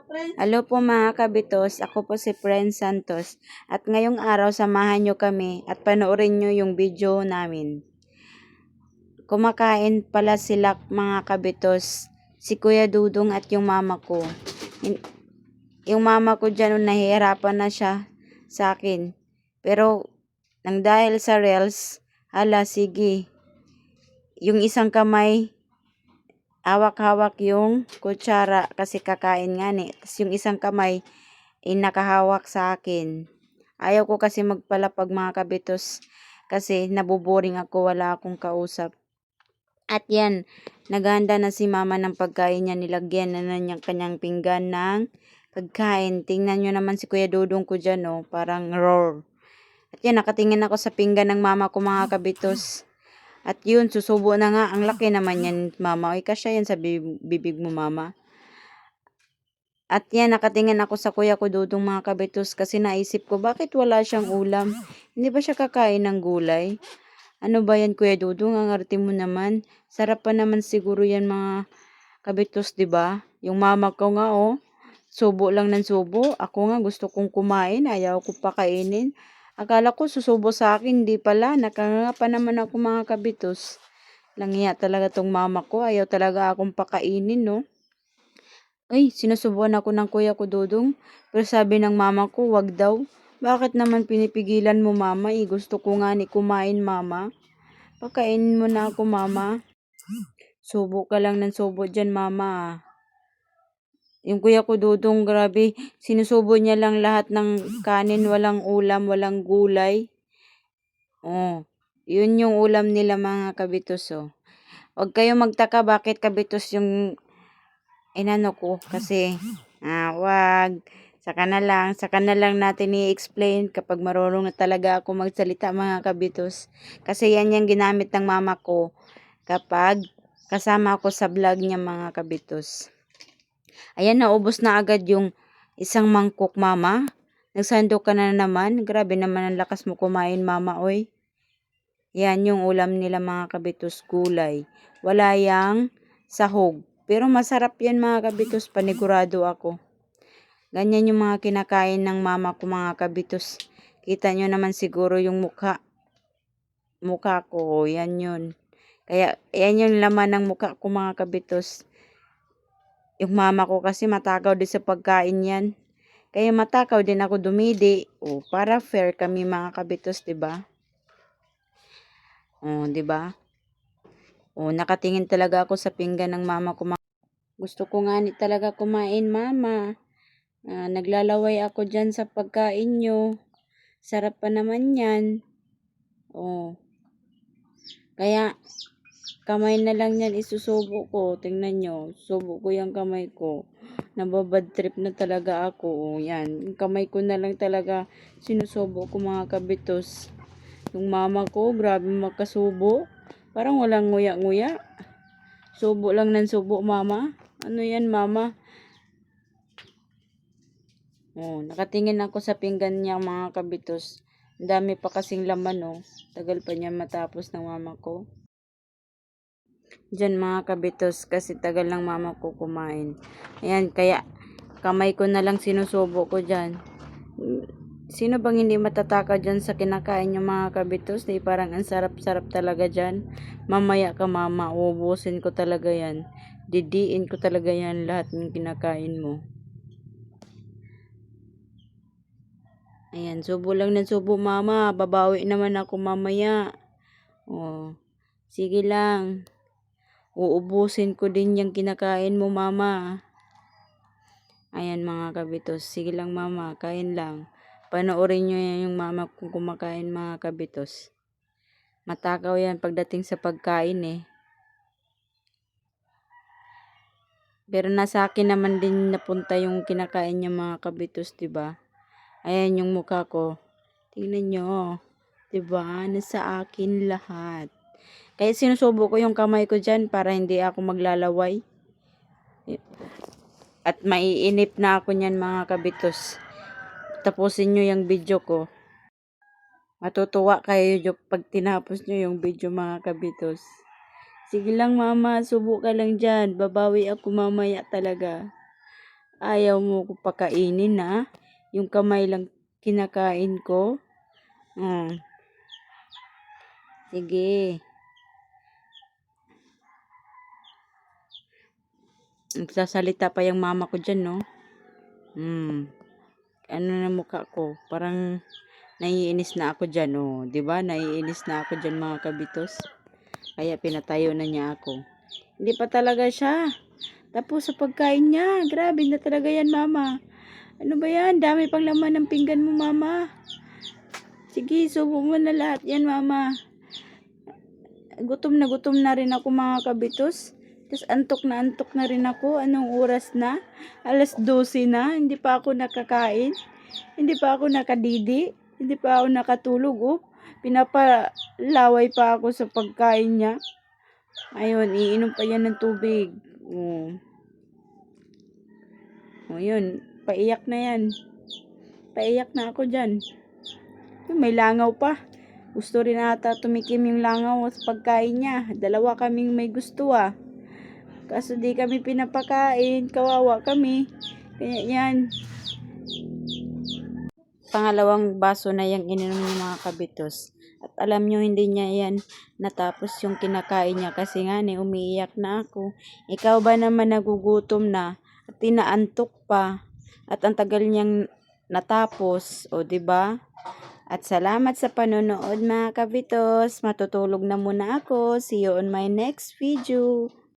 Hello po mga kabitos, ako po si Friend Santos at ngayong araw samahan nyo kami at panoorin nyo yung video namin. Kumakain pala sila mga kabitos, si Kuya Dudong at yung mama ko. Yung mama ko dyan nahihirapan na siya sa akin. Pero nang dahil sa reels, sige, yung isang kamay hawak-hawak yung kutsara kasi kakain nga ni. Tapos yung isang kamay nakahawak sa akin. Ayaw ko kasi magpalapag mga kabitos kasi nabuboring ako, wala akong kausap. At yan, naghahanda na si mama ng pagkain niya, nilagyan na niyang kanyang pinggan ng pagkain. Tingnan nyo naman si Kuya Dudong ko dyan, oh, parang roar. At yan, nakatingin ako sa pinggan ng mama ko mga kabitos. At yun, susubo na nga. Ang laki naman yan, mama. Oy, kasya yan sa bibig mo, mama. At yan, nakatingin ako sa kuya ko Dudong mga kabitos kasi naisip ko, bakit wala siyang ulam? Hindi ba siya kakain ng gulay? Ano ba yan, Kuya Dudong? Ang arte mo naman. Sarap pa naman siguro yan mga kabitos, di ba? Yung mama ko nga, oh, subo lang ng subo. Ako nga gusto kong kumain, ayaw ko pakainin. Akala ko susubo sa akin, di pala. Nakanganga pa naman ako mga kabitos. Langya talaga tong mama ko. Ayaw talaga akong pakainin, no? Ay, sinusubuan ako ng kuya ko Dudong. Pero sabi ng mama ko, wag daw. Bakit naman pinipigilan mo, mama? Gusto ko nga ni kumain, mama. Pakainin mo na ako, mama. Subo ka lang ng subo dyan, mama. Yung kuya ko Dudong, grabe. Sinusubo niya lang lahat ng kanin, walang ulam, walang gulay. Oh, yun yung ulam nila mga kabitos, oh. Huwag kayong magtaka bakit kabitos yung inano ko kasi wag. Saka na lang natin i-explain kapag marunong na talaga ako magsalita mga kabitos. Kasi yan yung ginamit ng mama ko kapag kasama ako sa vlog niya mga kabitos. Ayan, naubos na agad yung isang mangkok, mama. Nagsando ka na naman. Grabe naman ang lakas mo kumain, mama, oy. Yan yung ulam nila mga kabitos, gulay. Wala yang sahog. Pero masarap yan mga kabitos, panigurado ako. Ganyan yung mga kinakain ng mama ko mga kabitos. Kita nyo naman siguro yung mukha ko, yan yun. Kaya yan yung laman ng mukha ko mga kabitos. Yung mama ko kasi matakaw din sa pagkain yan. Kaya matakaw din ako dumidi. Para fair kami mga kabitos, 'di ba? 'Di ba? Nakatingin talaga ako sa pinggan ng mama ko. Gusto ko nga ni talaga kumain, mama. Naglalaway ako dyan sa pagkain nyo. Sarap pa naman yan. Kaya kamay na lang yan isusubo ko. Tingnan nyo. Subo ko yung kamay ko. Nababad trip na talaga ako. Yan. Yung kamay ko na lang talaga sinusubo ko mga kabitos. Yung mama ko, grabe magkasubo. Parang walang nguya-nguya. Subo lang ng subo, mama. Ano yan, mama? Nakatingin ako sa pinggan niya mga kabitos. Ang dami pa kasing laman, Tagal pa niya matapos ng mama ko. Diyan mga kabitos kasi tagal ng mama ko kumain. Ayan, kaya kamay ko na lang sinusubo ko dyan. Sino bang hindi matataka dyan sa kinakain yung mga kabitos? Parang ang sarap-sarap talaga dyan. Mamaya ka mama, ubusin ko talaga yan. Didiin ko talaga yan lahat ng kinakain mo. Ayan, subo lang ng subo mama. Babawi naman ako mamaya. Sige lang. Uubusin ko din yung kinakain mo mama. Ayan mga kabitos. Sige lang mama, kain lang. Panoorin nyo yan yung mama kong kumakain mga kabitos. Matakaw yan pagdating sa pagkain Pero nasa akin naman din napunta yung kinakain niya mga kabitos, 'di ba? Ayan yung mukha ko. Tingnan nyo. 'Di ba? Nasa akin lahat. Kaya sinusubo ko yung kamay ko dyan para hindi ako maglalaway. At maiinip na ako niyan mga kabitos. Tapusin nyo yung video ko. Matutuwa kayo pag tinapos nyo yung video mga kabitos. Sige lang mama, subo ka lang dyan. Babawi ako mamaya talaga. Ayaw mo ko pakainin na. Yung kamay lang kinakain ko. Sige. Nagsasalita pa yung mama ko dyan, no? Ano na mukha ko? Parang naiinis na ako dyan, oh. Diba? Naiinis na ako dyan, mga kabitos. Kaya pinatayo na niya ako. Hindi pa talaga siya. Tapos sa pagkain niya. Grabe na talaga yan, mama. Ano ba yan? Dami pang laman ng pinggan mo, mama. Sige, subo mo na lahat yan, mama. Gutom na rin ako, mga kabitos. Tapos antok na rin ako. Anong oras na? 12:00 na. Hindi pa ako nakakain. Hindi pa ako nakadidi. Hindi pa ako nakatulog. Oh. Pinapalaway pa ako sa pagkain niya. Ayun, iinom pa yan ng tubig. Yun. Paiyak na yan. Paiyak na ako dyan. May langaw pa. Gusto rin ata tumikim yung langaw sa pagkain niya. 2 kaming may gusto Kaso di kami pinapakain. Kawawa kami. Kaya yan. Pangalawang baso na yung ininom ng mga kabitos. At alam nyo, hindi niya yan natapos yung kinakain niya. Kasi nga, umiiyak na ako. Ikaw ba naman nagugutom na? At tinaantok pa. At ang tagal niyang natapos. O, diba? At salamat sa panonood, mga kabitos. Matutulog na muna ako. See you on my next video.